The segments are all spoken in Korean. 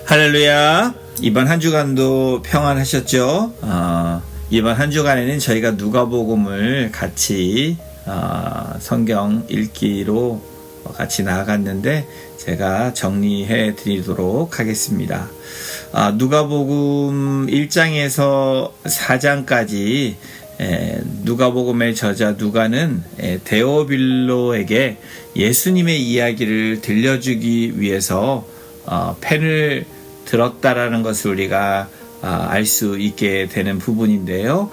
할렐루야. 이번 한 주간도 평안하셨죠? 이번 한 주간에는 저희가 누가복음을 같이 성경 읽기로 같이 나아갔는데 제가 정리해 드리도록 하겠습니다. 누가복음 1장에서 4장까지 누가복음의 저자 누가는 데오빌로에게 예수님의 이야기를 들려주기 위해서 펜을 들었다라는 것을 우리가 알 수 있게 되는 부분인데요.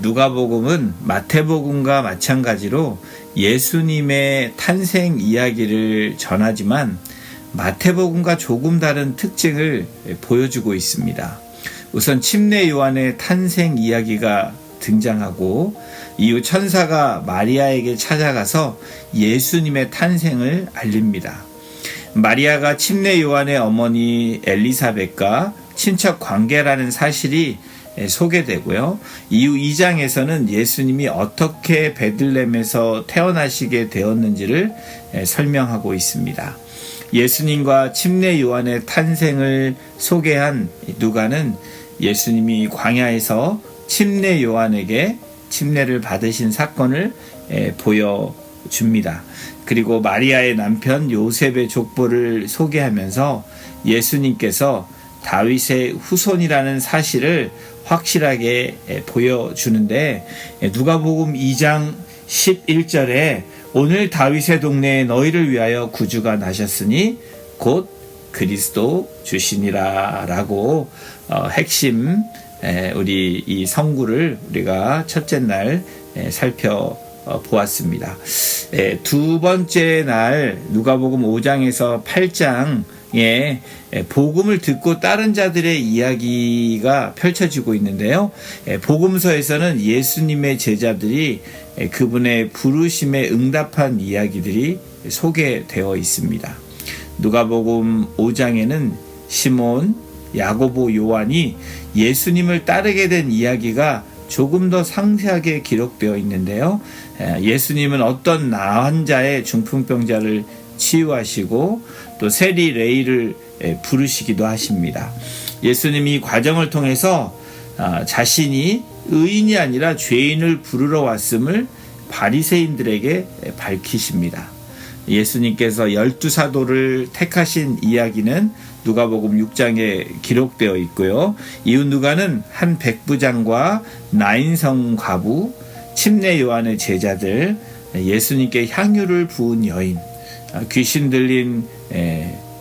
누가복음은 마태복음과 마찬가지로 예수님의 탄생 이야기를 전하지만 마태복음과 조금 다른 특징을 보여주고 있습니다. 우선 침례 요한의 탄생 이야기가 등장하고 이후 천사가 마리아에게 찾아가서 예수님의 탄생을 알립니다. 마리아가 침례 요한의 어머니 엘리사벳과 친척 관계라는 사실이 소개되고요. 이후 2장에서는 예수님이 어떻게 베들레헴에서 태어나시게 되었는지를 설명하고 있습니다. 예수님과 침례 요한의 탄생을 소개한 누가는 예수님이 광야에서 침례 요한에게 침례를 받으신 사건을 보여줍니다. 그리고 마리아의 남편 요셉의 족보를 소개하면서 예수님께서 다윗의 후손이라는 사실을 확실하게 보여주는데 누가복음 2장 11절에 오늘 다윗의 동네에 너희를 위하여 구주가 나셨으니 곧 그리스도 주시니라 라고 핵심 우리 이 성구를 우리가 첫째 날 살펴보았습니다. 두 번째 날 누가복음 5장에서 8장에 복음을 듣고 따른 자들의 이야기가 펼쳐지고 있는데요. 복음서에서는 예수님의 제자들이 그분의 부르심에 응답한 이야기들이 소개되어 있습니다. 누가복음 5장에는 시몬, 야고보, 요한이 예수님을 따르게 된 이야기가 조금 더 상세하게 기록되어 있는데요. 예수님은 어떤 나환자의 중풍병자를 치유하시고 또 세리 레이를 부르시기도 하십니다. 예수님이 이 과정을 통해서 자신이 의인이 아니라 죄인을 부르러 왔음을 바리새인들에게 밝히십니다. 예수님께서 12사도를 택하신 이야기는 누가복음 6장에 기록되어 있고요. 이후 누가는 한 백부장과 나인성 과부, 침례 요한의 제자들, 예수님께 향유를 부은 여인, 귀신 들린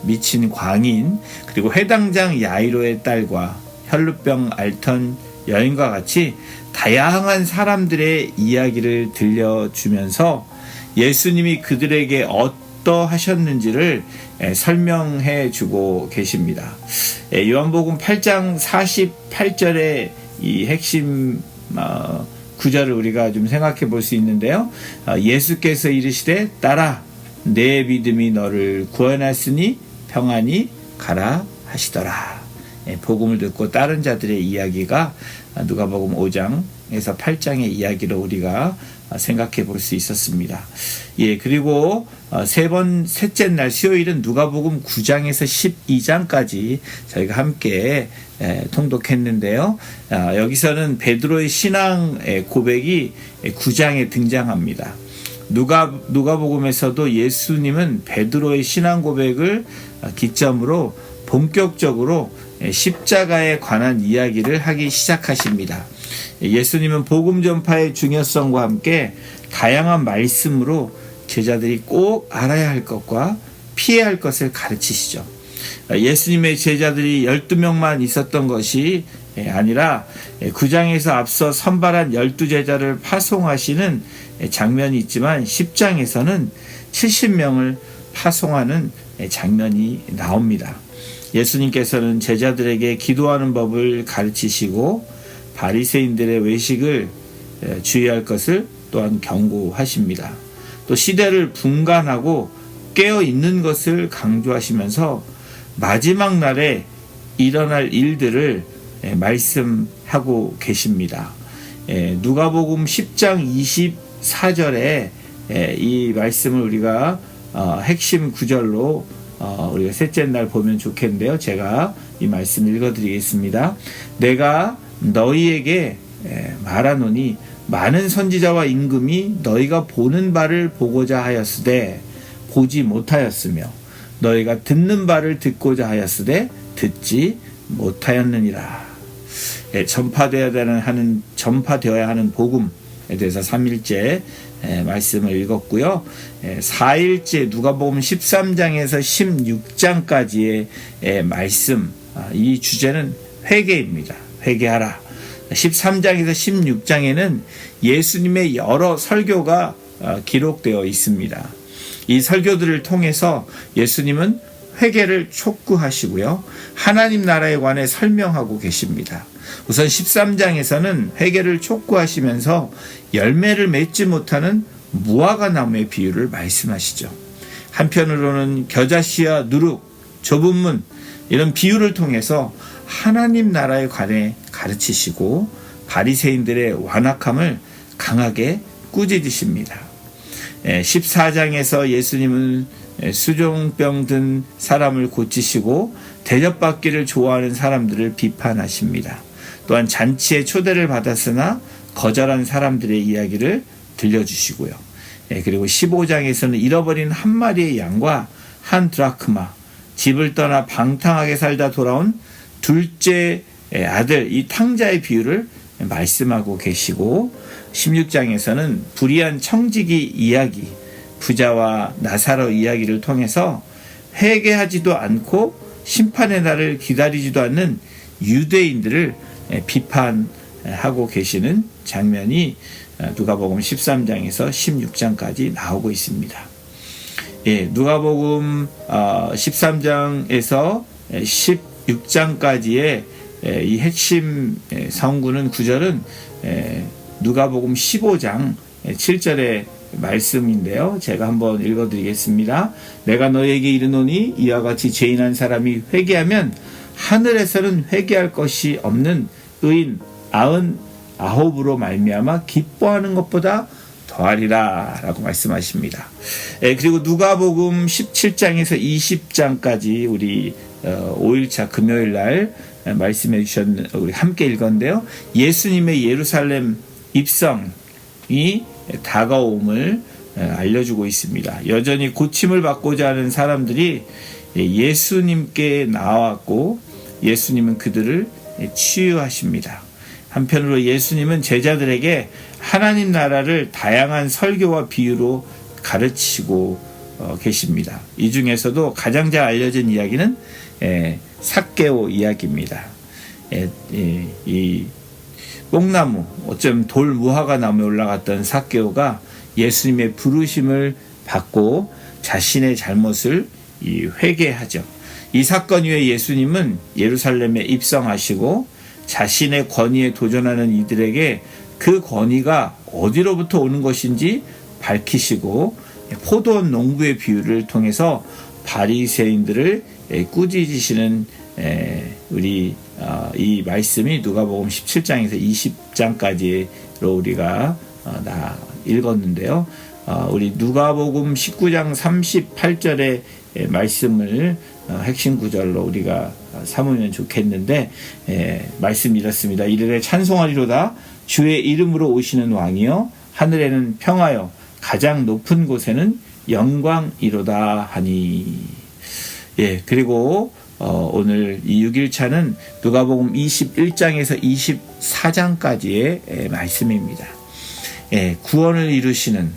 미친 광인, 그리고 회당장 야이로의 딸과 혈루병 앓던 여인과 같이 다양한 사람들의 이야기를 들려주면서 예수님이 그들에게 어떠하셨는지를 설명해 주고 계십니다. 요한복음 8장 48절의 이 핵심 구절을 우리가 좀 생각해 볼 수 있는데요. 예수께서 이르시되 딸아 내 믿음이 너를 구원하였으니 평안히 가라 하시더라. 복음을 듣고 따른 자들의 이야기가 누가복음 5장에서 8장의 이야기로 우리가 생각해 볼 수 있었습니다. 그리고 셋째 날 수요일은 누가복음 9장에서 12장까지 저희가 함께 통독했는데요. 여기서는 베드로의 신앙 고백이 9장에 등장합니다. 누가복음에서도 예수님은 베드로의 신앙 고백을 기점으로 본격적으로 십자가에 관한 이야기를 하기 시작하십니다. 예수님은 복음 전파의 중요성과 함께 다양한 말씀으로 제자들이 꼭 알아야 할 것과 피해야 할 것을 가르치시죠. 예수님의 제자들이 12명만 있었던 것이 아니라 9장에서 앞서 선발한 12제자를 파송하시는 장면이 있지만 10장에서는 70명을 파송하는 장면이 나옵니다. 예수님께서는 제자들에게 기도하는 법을 가르치시고 바리새인들의 외식을 주의할 것을 또한 경고하십니다. 또 시대를 분간하고 깨어 있는 것을 강조하시면서 마지막 날에 일어날 일들을 말씀하고 계십니다. 누가복음 10장 24절에 이 말씀을 우리가 핵심 구절로 우리가 셋째 날 보면 좋겠는데요. 제가 이 말씀 읽어드리겠습니다. 내가 너희에게 말하노니 많은 선지자와 임금이 너희가 보는 바를 보고자 하였으되 보지 못하였으며 너희가 듣는 바를 듣고자 하였으되 듣지 못하였느니라. 전파되어야 하는 복음에 대해서 3일째 말씀을 읽었고요. 4일째 누가복음 13장에서 16장까지의 말씀, 이 주제는 회개입니다. 회개하라. 13장에서 16장에는 예수님의 여러 설교가 기록되어 있습니다. 이 설교들을 통해서 예수님은 회개를 촉구하시고요. 하나님 나라에 관해 설명하고 계십니다. 우선 13장에서는 회개를 촉구하시면서 열매를 맺지 못하는 무화과 나무의 비유를 말씀하시죠. 한편으로는 겨자씨와 누룩, 좁은 문 이런 비유를 통해서 하나님 나라에 관해 가르치시고 바리새인들의 완악함을 강하게 꾸짖으십니다. 14장에서 예수님은 수종병 든 사람을 고치시고 대접받기를 좋아하는 사람들을 비판하십니다. 또한 잔치에 초대를 받았으나 거절한 사람들의 이야기를 들려주시고요. 그리고 15장에서는 잃어버린 한 마리의 양과 한 드라크마, 집을 떠나 방탕하게 살다 돌아온 둘째 아들 이 탕자의 비유를 말씀하고 계시고 16장에서는 불의한 청지기 이야기, 부자와 나사로 이야기를 통해서 회개하지도 않고 심판의 날을 기다리지도 않는 유대인들을 비판하고 계시는 장면이 누가복음 13장에서 16장까지 나오고 있습니다. 누가복음 13장에서 16장까지의 이 핵심 성구는 구절은 누가복음 15장 7절의 말씀인데요. 제가 한번 읽어드리겠습니다. 내가 너에게 이르노니 이와 같이 죄인한 사람이 회개하면 하늘에서는 회개할 것이 없는 의인 99으로 말미암아 기뻐하는 것보다 더하리라 라고 말씀하십니다. 그리고 누가복음 17장에서 20장까지 우리 5일차 금요일 날 말씀해 주셨는 우리 함께 읽었는데요. 예수님의 예루살렘 입성이 다가옴을 알려주고 있습니다. 여전히 고침을 받고자 하는 사람들이 예수님께 나왔고 예수님은 그들을 치유하십니다. 한편으로 예수님은 제자들에게 하나님 나라를 다양한 설교와 비유로 가르치고 계십니다. 이 중에서도 가장 잘 알려진 이야기는 삭개오 이야기입니다. 이 뽕나무, 어쩌면 돌 무화과 나무에 올라갔던 삭개오가 예수님의 부르심을 받고 자신의 잘못을 회개하죠. 이 사건 이후에 예수님은 예루살렘에 입성하시고 자신의 권위에 도전하는 이들에게 그 권위가 어디로부터 오는 것인지 밝히시고 포도원 농부의 비유를 통해서 바리새인들을 꾸짖으시는 우리 이 말씀이 누가복음 17장에서 20장까지로 우리가 읽었는데요. 우리 누가복음 19장 38절의 말씀을 핵심 구절로 우리가 삼으면 좋겠는데 말씀 이렇습니다. 이르되 찬송하리로다 주의 이름으로 오시는 왕이여 하늘에는 평화여 가장 높은 곳에는 영광이로다 하니. 그리고 오늘 이 6일차는 누가복음 21장에서 24장까지의 말씀입니다. 구원을 이루시는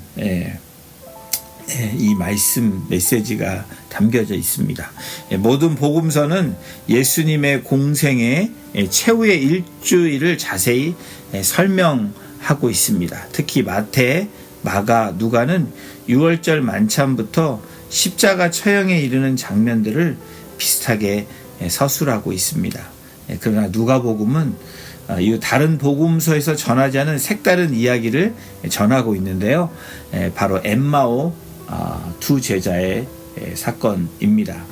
이 말씀 메시지가 담겨져 있습니다. 모든 복음서는 예수님의 공생의 최후의 일주일을 자세히 설명하고 있습니다. 특히 마태, 마가, 누가는 6월절 만찬부터 십자가 처형에 이르는 장면들을 비슷하게 서술하고 있습니다. 그러나 누가복음은 이 다른 복음서에서 전하지 않은 색다른 이야기를 전하고 있는데요. 바로 엠마오 두 제자의 사건입니다.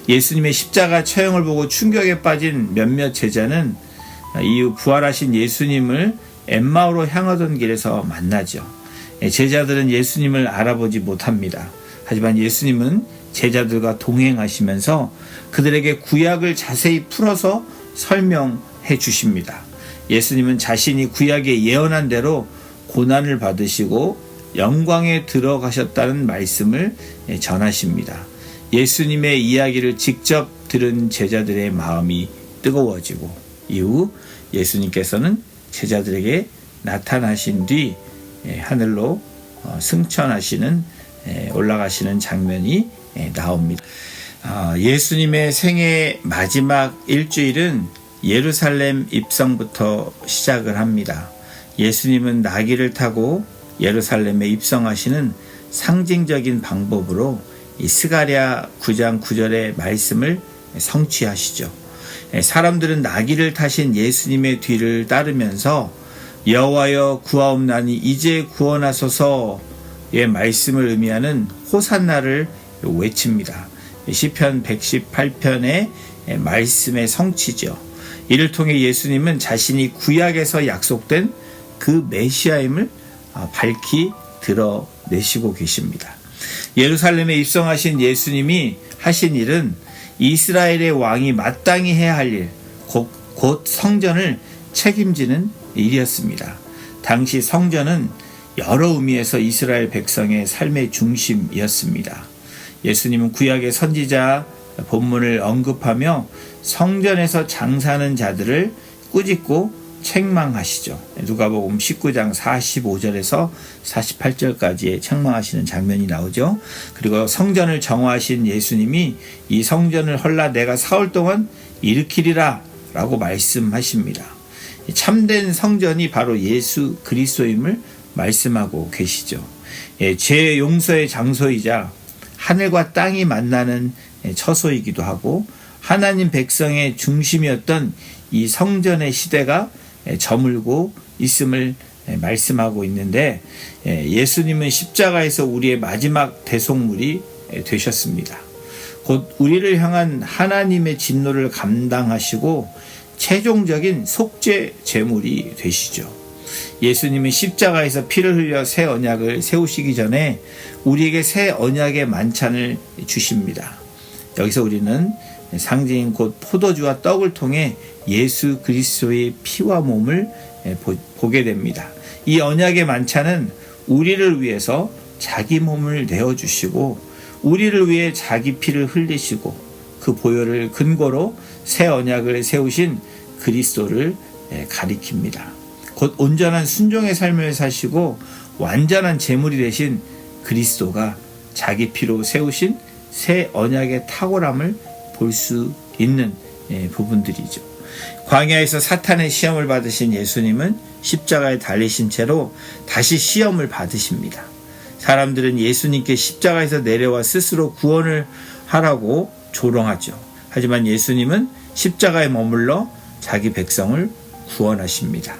예수님의 십자가 처형을 보고 충격에 빠진 몇몇 제자는 이후 부활하신 예수님을 엠마오로 향하던 길에서 만나죠. 제자들은 예수님을 알아보지 못합니다. 하지만 예수님은 제자들과 동행하시면서 그들에게 구약을 자세히 풀어서 설명해 주십니다. 예수님은 자신이 구약에 예언한 대로 고난을 받으시고 영광에 들어가셨다는 말씀을 전하십니다. 예수님의 이야기를 직접 들은 제자들의 마음이 뜨거워지고 이후 예수님께서는 제자들에게 나타나신 뒤 하늘로 승천하시는 올라가시는 장면이 나옵니다. 예수님의 생애 마지막 일주일은 예루살렘 입성부터 시작을 합니다. 예수님은 나귀를 타고 예루살렘에 입성하시는 상징적인 방법으로 이 스가랴 9장 9절의 말씀을 성취하시죠. 사람들은 나귀를 타신 예수님의 뒤를 따르면서 여호와여 구하옵나니 이제 구원하소서의 말씀을 의미하는 호산나를 외칩니다. 시편 118편의 말씀의 성취죠. 이를 통해 예수님은 자신이 구약에서 약속된 그 메시아임을 밝히 드러내시고 계십니다. 예루살렘에 입성하신 예수님이 하신 일은 이스라엘의 왕이 마땅히 해야 할 일, 곧 성전을 책임지는 일이었습니다. 당시 성전은 여러 의미에서 이스라엘 백성의 삶의 중심이었습니다. 예수님은 구약의 선지자 본문을 언급하며 성전에서 장사하는 자들을 꾸짖고 책망하시죠. 누가복음 19장 45절에서 48절까지의 책망하시는 장면이 나오죠. 그리고 성전을 정화하신 예수님이 이 성전을 헐라 내가 사흘 동안 일으키리라 라고 말씀하십니다. 참된 성전이 바로 예수 그리스도임을 말씀하고 계시죠. 죄 용서의 장소이자 하늘과 땅이 만나는 처소이기도 하고 하나님 백성의 중심이었던 이 성전의 시대가 저물고 있음을 말씀하고 있는데 예수님은 십자가에서 우리의 마지막 대속물이 되셨습니다. 곧 우리를 향한 하나님의 진노를 감당하시고 최종적인 속죄 제물이 되시죠. 예수님은 십자가에서 피를 흘려 새 언약을 세우시기 전에 우리에게 새 언약의 만찬을 주십니다. 여기서 우리는 상징인 곧 포도주와 떡을 통해 예수 그리스도의 피와 몸을 보게 됩니다. 이 언약의 만찬은 우리를 위해서 자기 몸을 내어주시고 우리를 위해 자기 피를 흘리시고 그 보혈을 근거로 새 언약을 세우신 그리스도를 가리킵니다. 곧 온전한 순종의 삶을 사시고 완전한 제물이 되신 그리스도가 자기 피로 세우신 새 언약의 탁월함을 볼 수 있는 부분들이죠. 광야에서 사탄의 시험을 받으신 예수님은 십자가에 달리신 채로 다시 시험을 받으십니다. 사람들은 예수님께 십자가에서 내려와 스스로 구원을 하라고 조롱하죠. 하지만 예수님은 십자가에 머물러 자기 백성을 구원하십니다.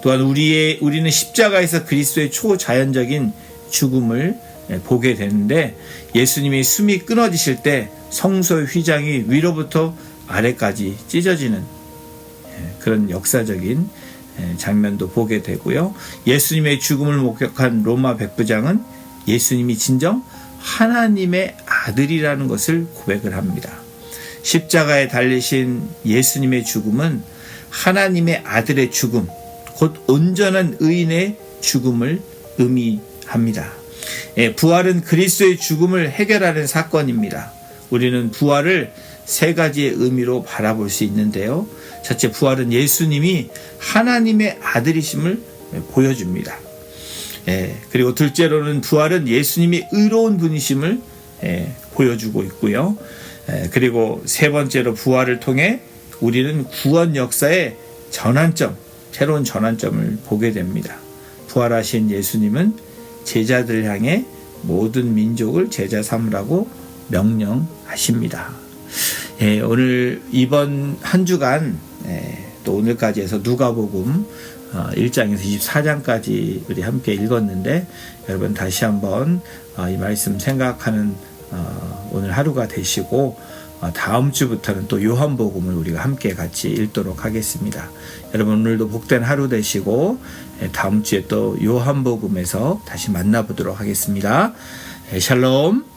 또한 우리는 십자가에서 그리스도의 초자연적인 죽음을 보게 되는데 예수님이 숨이 끊어지실 때 성소의 휘장이 위로부터 아래까지 찢어지는 그런 역사적인 장면도 보게 되고요. 예수님의 죽음을 목격한 로마 백부장은 예수님이 진정 하나님의 아들이라는 것을 고백을 합니다. 십자가에 달리신 예수님의 죽음은 하나님의 아들의 죽음, 곧 온전한 의인의 죽음을 의미합니다. 부활은 그리스도의 죽음을 해결하는 사건입니다. 우리는 부활을 세 가지의 의미로 바라볼 수 있는데요. 첫째, 부활은 예수님이 하나님의 아들이심을 보여줍니다. 그리고 둘째로는 부활은 예수님이 의로운 분이심을 보여주고 있고요. 그리고 세 번째로 부활을 통해 우리는 구원 역사의 전환점, 새로운 전환점을 보게 됩니다. 부활하신 예수님은 제자들 향해 모든 민족을 제자 삼으라고 명령하십니다. 오늘 이번 한 주간 또 오늘까지 해서 누가복음 1장에서 24장까지 우리 함께 읽었는데 여러분 다시 한번 이 말씀 생각하는 오늘 하루가 되시고 다음 주부터는 또 요한복음을 우리가 함께 같이 읽도록 하겠습니다. 여러분 오늘도 복된 하루 되시고 다음 주에 또 요한복음에서 다시 만나보도록 하겠습니다. 샬롬.